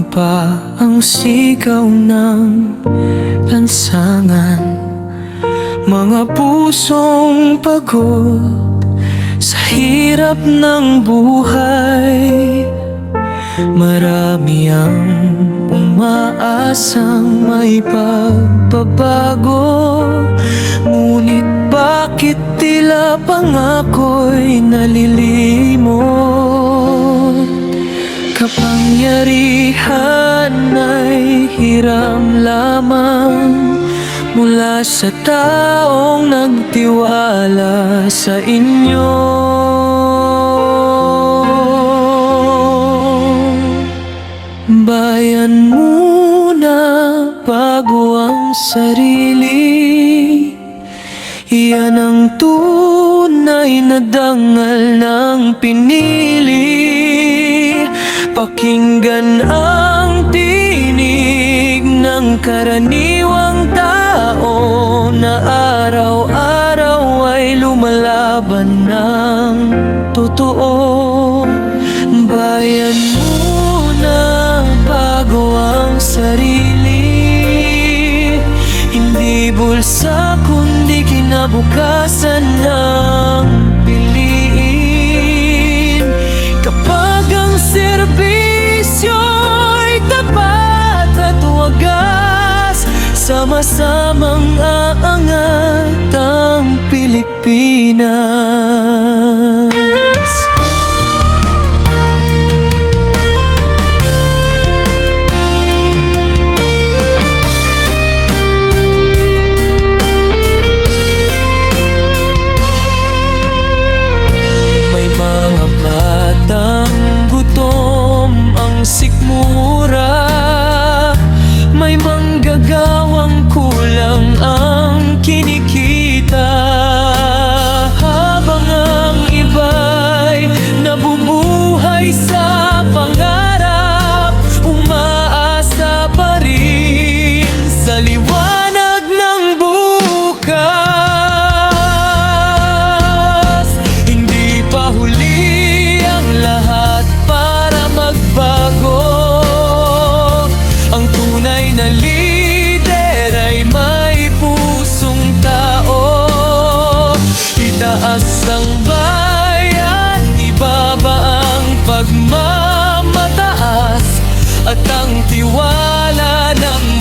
pa ang sigaw ng lansangan. Mga pusong pagod sa hirap ng buhay, marami ang umaasang may pagbabago. Ngunit bakit tila pangako'y nalilimot? Kapangyarihan ay hiram lamang mula sa taong nagtiwala sa inyo. Bayan muna bago ang sarili, iyan ang tunay na dangal ng pinili. Pakinggan ang tinig ng karaniwang tao na araw-araw ay lumalaban ng totoo. Bayan muna bago ang sarili, hindi bulsa kundi kinabukasan ng piliin. Kapag ang serbisyo'y tapat at wagas, sama-samang aangat ang Pilipinas. Sikmura, may manggagawang kulang ang kinikita, habang ang iba'y nabubuhay sa pangarap, umaasa pa rin sa liwanag ng bukas. Hindi pa huli ang lahat para magbago. Ang tunay na lider ay may pusong tao. Itaas ang bayan, ibaba ang pagmamataas, at ang tiwala ng